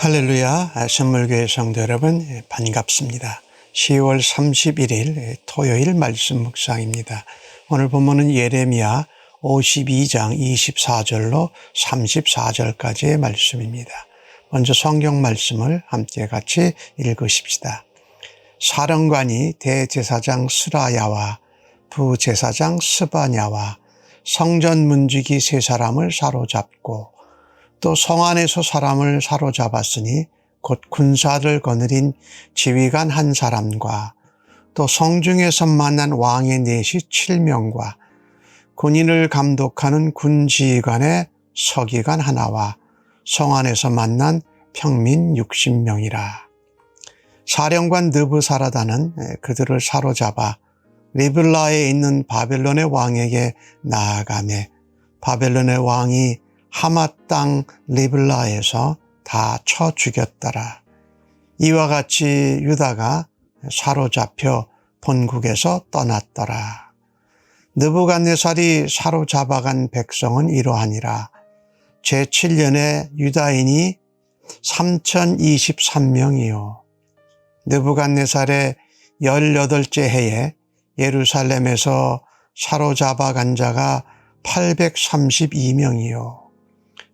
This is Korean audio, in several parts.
할렐루야, 선물교회 성도 여러분 반갑습니다. 10월 31일 토요일 말씀 묵상입니다. 오늘 본문은 예레미야 52장 24절로 34절까지의 말씀입니다. 먼저 성경 말씀을 함께 같이 읽으십시다. 사령관이 대제사장 스라야와 부제사장 스바냐와 성전 문지기 세 사람을 사로잡고 또 성 안에서 사람을 사로잡았으니 곧 군사를 거느린 지휘관 한 사람과 또 성중에서 만난 왕의 넷이 7명과 군인을 감독하는 군지휘관의 서기관 하나와 성 안에서 만난 평민 60명이라. 사령관 느부사라다는 그들을 사로잡아 리블라에 있는 바벨론의 왕에게 나아가매 바벨론의 왕이 하맛 땅 리블라에서 다 쳐 죽였더라. 이와 같이 유다가 사로잡혀 본국에서 떠났더라. 느부갓네살이 사로잡아간 백성은 이러하니라. 제7년에 유다인이 3023명이요. 느부갓네살의 18째 해에 예루살렘에서 사로잡아간 자가 832명이요.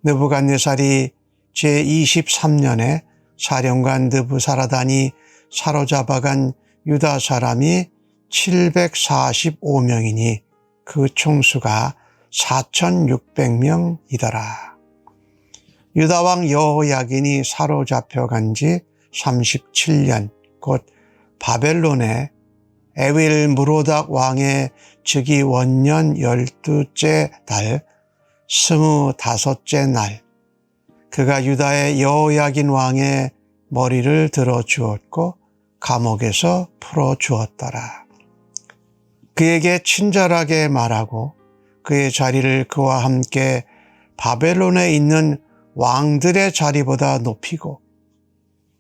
느부갓네살이 제23년에 사령관 느부사라단이 사로잡아간 유다 사람이 745명이니 그 총수가 4600명이더라. 유다 왕 여호야긴이 사로잡혀간 지 37년 곧 바벨론의 에윌 무로닥 왕의 즉위 원년 12째 달 25째 날 그가 유다의 여호야긴 왕의 머리를 들어 주었고 감옥에서 풀어 주었더라. 그에게 친절하게 말하고 그의 자리를 그와 함께 바벨론에 있는 왕들의 자리보다 높이고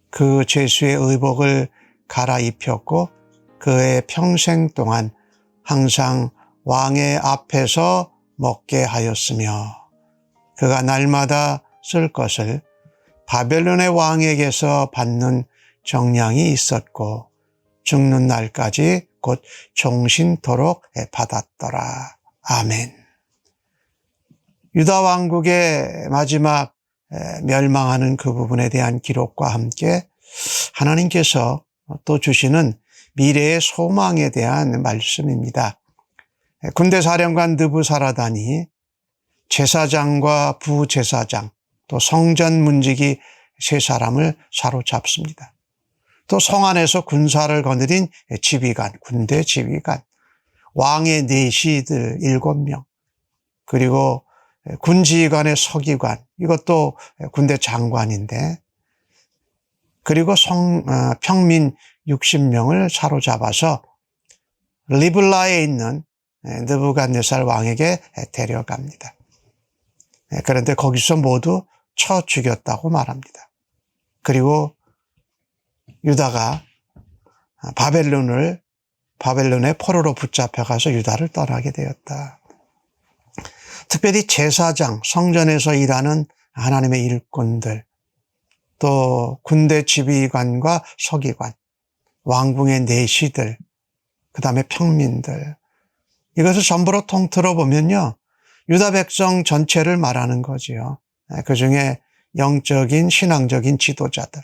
그 죄수의 의복을 갈아입혔고 그의 평생 동안 항상 왕의 앞에서 먹게 하였으며 그가 날마다 쓸 것을 바벨론의 왕에게서 받는 정량이 있었고 죽는 날까지 곧 종신토록 받았더라. 아멘. 유다 왕국의 마지막 멸망하는 그 부분에 대한 기록과 함께 하나님께서 또 주시는 미래의 소망에 대한 말씀입니다. 군대사령관 느부사라단이 제사장과 부제사장 또 성전 문지기 세 사람을 사로잡습니다. 또 성 안에서 군사를 거느린 지휘관, 군대 지휘관, 왕의 내시들 7명, 그리고 군지휘관의 서기관, 이것도 군대 장관인데, 그리고 평민 60명을 사로잡아서 리블라에 있는 느부갓네살 왕에게 데려갑니다. 그런데 거기서 모두 쳐 죽였다고 말합니다. 그리고 유다가 바벨론의 포로로 붙잡혀가서 유다를 떠나게 되었다. 특별히 제사장, 성전에서 일하는 하나님의 일꾼들, 또 군대 지휘관과 서기관, 왕궁의 내시들, 그 다음에 평민들, 이것을 전부로 통틀어 보면요, 유다 백성 전체를 말하는 거지요. 그 중에 영적인 신앙적인 지도자들,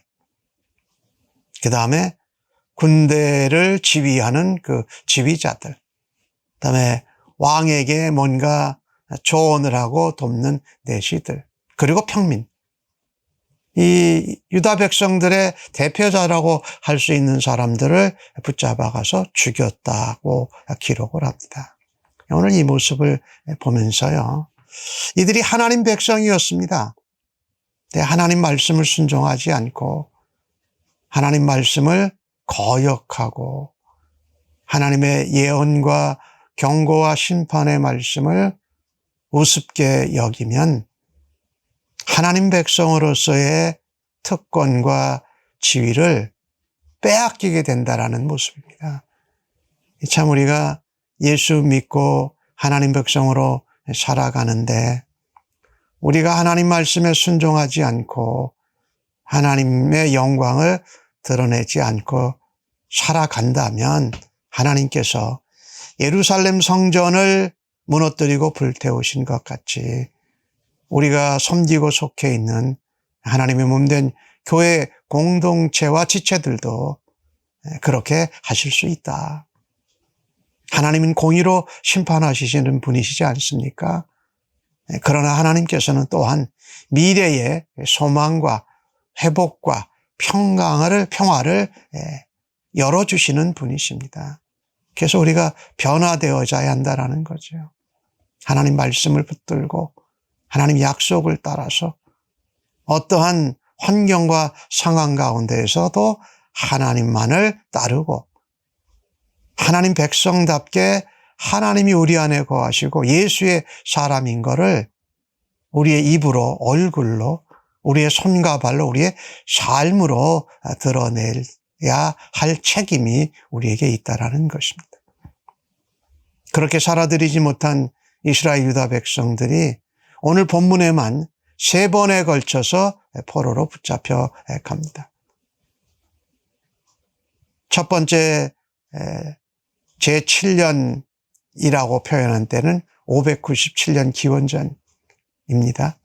그 다음에 군대를 지휘하는 그 지휘자들, 그 다음에 왕에게 뭔가 조언을 하고 돕는 내시들, 그리고 평민. 이 유다 백성들의 대표자라고 할 수 있는 사람들을 붙잡아가서 죽였다고 기록을 합니다. 오늘 이 모습을 보면서요, 이들이 하나님 백성이었습니다. 하나님 말씀을 순종하지 않고 하나님 말씀을 거역하고 하나님의 예언과 경고와 심판의 말씀을 우습게 여기면 하나님 백성으로서의 특권과 지위를 빼앗기게 된다라는 모습입니다. 참 우리가 예수 믿고 하나님 백성으로 살아가는데 우리가 하나님 말씀에 순종하지 않고 하나님의 영광을 드러내지 않고 살아간다면 하나님께서 예루살렘 성전을 무너뜨리고 불태우신 것 같이 우리가 섬기고 속해 있는 하나님의 몸된 교회 공동체와 지체들도 그렇게 하실 수 있다. 하나님은 공의로 심판하시는 분이시지 않습니까? 그러나 하나님께서는 또한 미래의 소망과 회복과 평화를 열어주시는 분이십니다. 그래서 우리가 변화되어져야 한다는 거죠. 하나님 말씀을 붙들고 하나님 약속을 따라서 어떠한 환경과 상황 가운데에서도 하나님만을 따르고 하나님 백성답게 하나님이 우리 안에 거하시고 예수의 사람인 것을 우리의 입으로, 얼굴로, 우리의 손과 발로, 우리의 삶으로 드러내야 할 책임이 우리에게 있다라는 것입니다. 그렇게 살아들이지 못한 이스라엘 유다 백성들이 오늘 본문에만 3번에 걸쳐서 포로로 붙잡혀 갑니다. 첫 번째 제7년이라고 표현한 때는 597년 기원전입니다.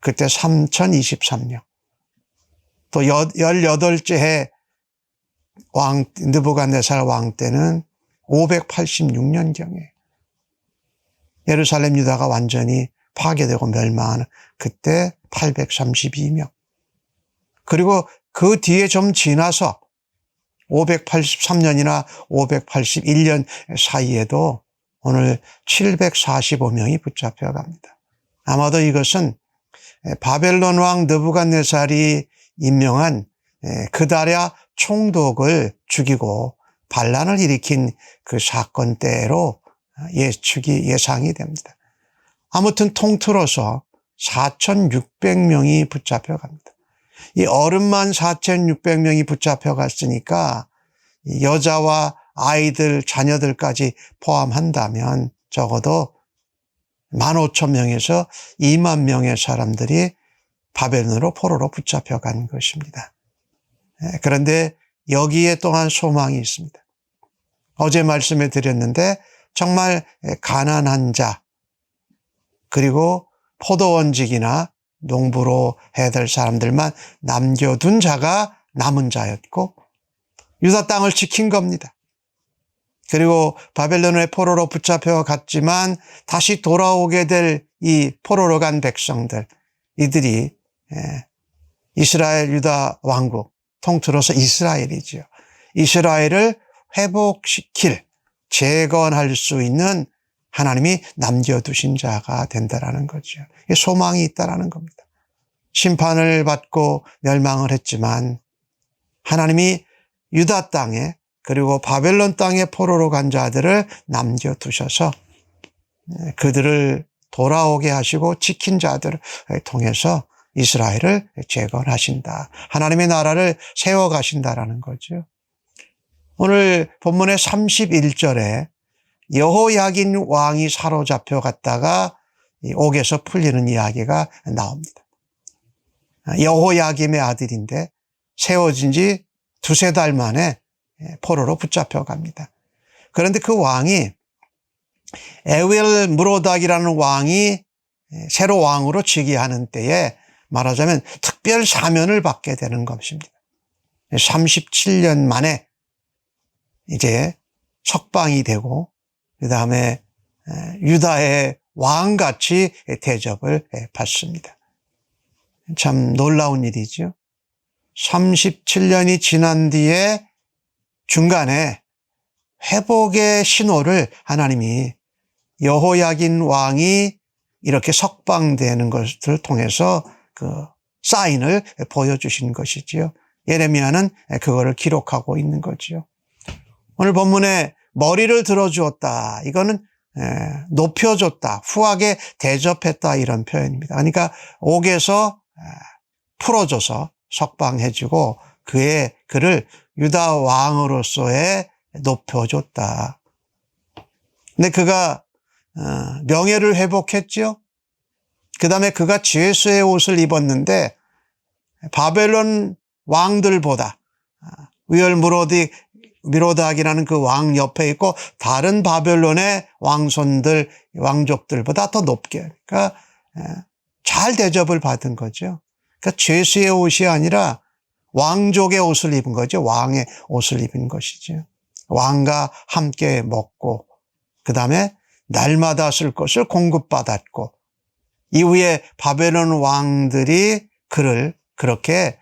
그때 3023년. 또 18째 해 느부갓네살 왕 때는 586년경에 예루살렘 유다가 완전히 파괴되고 멸망하는 그때 832명. 그리고 그 뒤에 좀 지나서 583년이나 581년 사이에도 오늘 745명이 붙잡혀 갑니다. 아마도 이것은 바벨론 왕 느부갓네살이 임명한 그다랴 총독을 죽이고 반란을 일으킨 그 사건 때로 예상이 됩니다. 아무튼 통틀어서 4,600명이 붙잡혀 갑니다. 이 어른만 4,600명이 붙잡혀 갔으니까 여자와 아이들, 자녀들까지 포함한다면 적어도 15,000명에서 2만 명의 사람들이 바벨론으로 포로로 붙잡혀 간 것입니다. 그런데 여기에 또한 소망이 있습니다. 어제 말씀해 드렸는데 정말 가난한 자, 그리고 포도원직이나 농부로 해야 될 사람들만 남겨둔 자가 남은 자였고 유다 땅을 지킨 겁니다. 그리고 바벨론의 포로로 붙잡혀 갔지만 다시 돌아오게 될 이 포로로 간 백성들, 이들이 이스라엘 유다 왕국, 통틀어서 이스라엘이죠. 이스라엘을 회복시킬, 재건할 수 있는 하나님이 남겨두신 자가 된다라는 거죠. 소망이 있다라는 겁니다. 심판을 받고 멸망을 했지만 하나님이 유다 땅에 그리고 바벨론 땅에 포로로 간 자들을 남겨두셔서 그들을 돌아오게 하시고 지킨 자들을 통해서 이스라엘을 재건하신다. 하나님의 나라를 세워가신다라는 거죠. 오늘 본문의 31절에 여호야긴 왕이 사로잡혀 갔다가 옥에서 풀리는 이야기가 나옵니다. 여호야김의 아들인데 세워진 지 2-3달 만에 포로로 붙잡혀 갑니다. 그런데 그 왕이 에윌 무로닥이라는 왕이 새로 왕으로 즉위하는 때에 말하자면 특별 사면을 받게 되는 것입니다. 37년 만에 이제 석방이 되고 그 다음에 유다의 왕같이 대접을 받습니다. 참 놀라운 일이죠. 37년이 지난 뒤에 중간에 회복의 신호를 하나님이 여호야긴 왕이 이렇게 석방되는 것을 통해서 그 사인을 보여주신 것이지요. 예레미야는 그거를 기록하고 있는 거지요. 오늘 본문에 머리를 들어주었다. 이거는 높여줬다. 후하게 대접했다. 이런 표현입니다. 그러니까 옥에서 풀어줘서 석방해주고 그를 유다 왕으로서의 높여줬다. 근데 그가 명예를 회복했죠. 그 다음에 그가 죄수의 옷을 입었는데 바벨론 왕들보다 위얼 미로닥이라는 그 왕 옆에 있고 다른 바벨론의 왕손들, 왕족들보다 더 높게, 그러니까 잘 대접을 받은 거죠. 그러니까 죄수의 옷이 아니라 왕족의 옷을 입은 거죠. 왕의 옷을 입은 것이죠. 왕과 함께 먹고 그 다음에 날마다 쓸 것을 공급받았고 이후에 바벨론 왕들이 그를 그렇게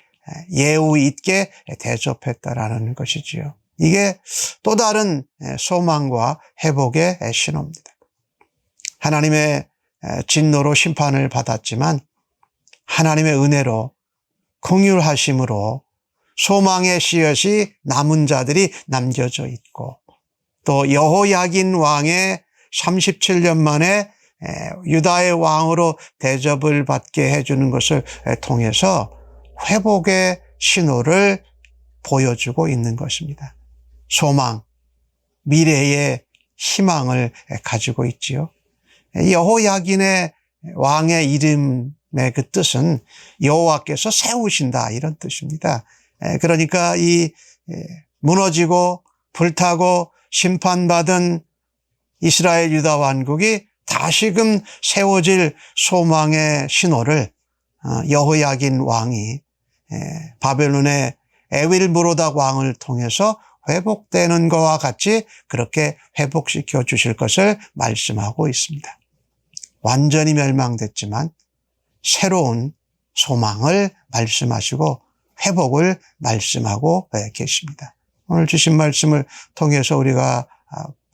예우 있게 대접했다라는 것이지요. 이게 또 다른 소망과 회복의 신호입니다. 하나님의 진노로 심판을 받았지만 하나님의 은혜로 긍휼하심으로 소망의 씨앗이 남은 자들이 남겨져 있고 또 여호야긴 왕의 37년 만에 유다의 왕으로 대접을 받게 해주는 것을 통해서 회복의 신호를 보여주고 있는 것입니다. 소망, 미래의 희망을 가지고 있지요. 여호야긴의 왕의 이름의 그 뜻은 여호와께서 세우신다 이런 뜻입니다. 그러니까 이 무너지고 불타고 심판받은 이스라엘 유다 왕국이 다시금 세워질 소망의 신호를 여호야긴 왕이 바벨론의 에윌무로닥 왕을 통해서 회복되는 것과 같이 그렇게 회복시켜 주실 것을 말씀하고 있습니다. 완전히 멸망됐지만 새로운 소망을 말씀하시고 회복을 말씀하고 계십니다. 오늘 주신 말씀을 통해서 우리가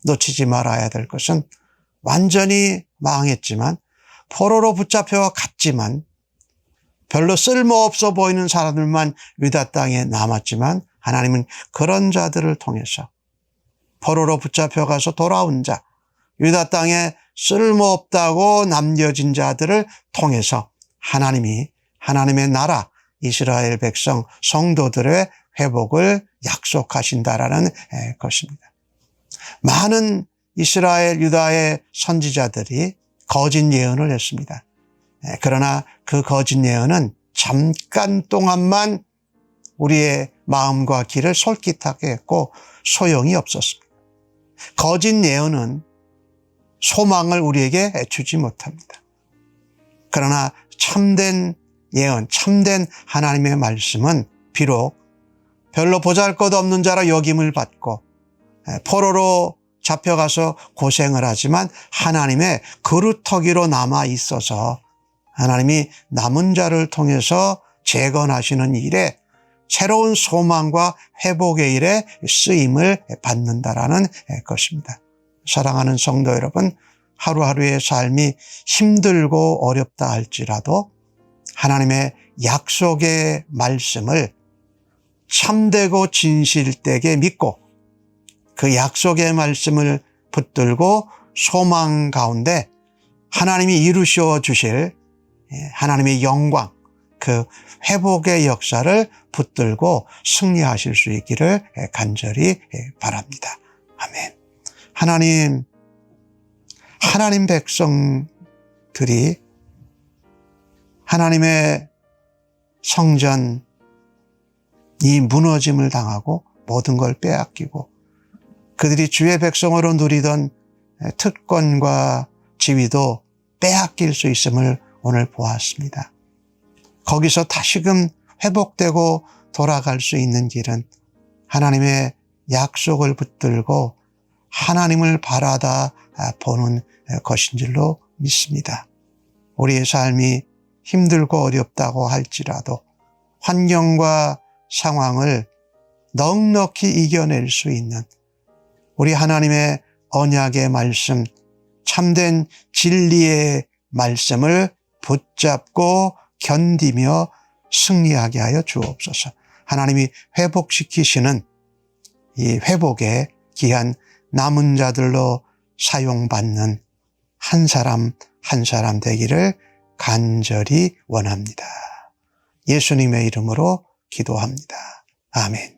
놓치지 말아야 될 것은 완전히 망했지만 포로로 붙잡혀 갔지만 별로 쓸모없어 보이는 사람들만 유다 땅에 남았지만 하나님은 그런 자들을 통해서 포로로 붙잡혀가서 돌아온 자, 유다 땅에 쓸모없다고 남겨진 자들을 통해서 하나님이 하나님의 나라, 이스라엘 백성, 성도들의 회복을 약속하신다라는 것입니다. 많은 이스라엘, 유다의 선지자들이 거짓 예언을 했습니다. 그러나 그 거짓 예언은 잠깐 동안만 우리의 마음과 길을 솔깃하게 했고 소용이 없었습니다. 거짓 예언은 소망을 우리에게 주지 못합니다. 그러나 참된 예언, 참된 하나님의 말씀은 비록 별로 보잘것없는 자라 여김을 받고 포로로 잡혀가서 고생을 하지만 하나님의 그루터기로 남아 있어서 하나님이 남은 자를 통해서 재건하시는 일에 새로운 소망과 회복의 일에 쓰임을 받는다라는 것입니다. 사랑하는 성도 여러분, 하루하루의 삶이 힘들고 어렵다 할지라도 하나님의 약속의 말씀을 참되고 진실되게 믿고 그 약속의 말씀을 붙들고 소망 가운데 하나님이 이루셔 주실 하나님의 영광, 그 회복의 역사를 붙들고 승리하실 수 있기를 간절히 바랍니다. 아멘. 하나님 백성들이 하나님의 성전 이 무너짐을 당하고 모든 걸 빼앗기고 그들이 주의 백성으로 누리던 특권과 지위도 빼앗길 수 있음을 오늘 보았습니다. 거기서 다시금 회복되고 돌아갈 수 있는 길은 하나님의 약속을 붙들고 하나님을 바라다 보는 것인 줄로 믿습니다. 우리의 삶이 힘들고 어렵다고 할지라도 환경과 상황을 넉넉히 이겨낼 수 있는 우리 하나님의 언약의 말씀, 참된 진리의 말씀을 붙잡고 견디며 승리하게 하여 주옵소서. 하나님이 회복시키시는 이 회복의 귀한 남은 자들로 사용받는 한 사람 한 사람 되기를 간절히 원합니다. 예수님의 이름으로 기도합니다. 아멘.